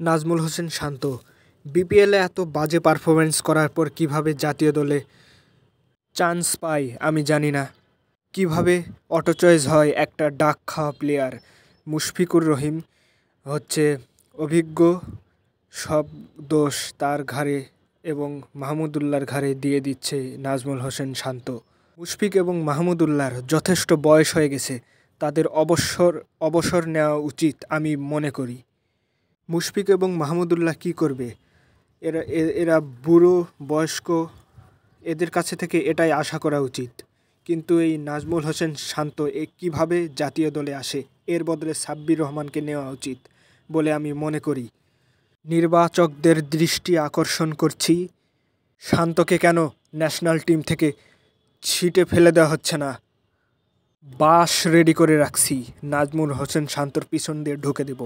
নাজমুল হোসেন শান্ত বিপিএলে এত বাজে পারফরম্যান্স করার পর কিভাবে জাতীয় দলে চান্স পায় আমি জানি না। কিভাবে অটো চয়েস হয় একটা ডাক খাওয়া প্লেয়ার। মুশফিকুর রহিম হচ্ছে অভিজ্ঞ, সব দোষ তার ঘাড়ে এবং মাহমুদুল্লাহর ঘাড়ে দিয়ে দিচ্ছে নাজমুল হোসেন শান্ত। মুশফিক এবং মাহমুদুল্লাহর যথেষ্ট বয়স হয়ে গেছে, তাদের অবসর নেওয়া উচিত আমি মনে করি। মুশফিক এবং মাহমুদুল্লাহ কি করবে? এরা বুড়ো বয়স্ক, এদের কাছে থেকে এটাই আশা করা উচিত। কিন্তু এই নাজমুল হোসেন শান্ত কীভাবে জাতীয় দলে আসে? এর বদলে সাব্বির রহমানকে নেওয়া উচিত বলে আমি মনে করি। নির্বাচকদের দৃষ্টি আকর্ষণ করছি, শান্তকে কেন ন্যাশনাল টিম থেকে ছিটে ফেলে দেওয়া হচ্ছে না? বাস রেডি করে রাখছি, নাজমুল হোসেন শান্তর পিছন দিয়ে ঢুকে দেব।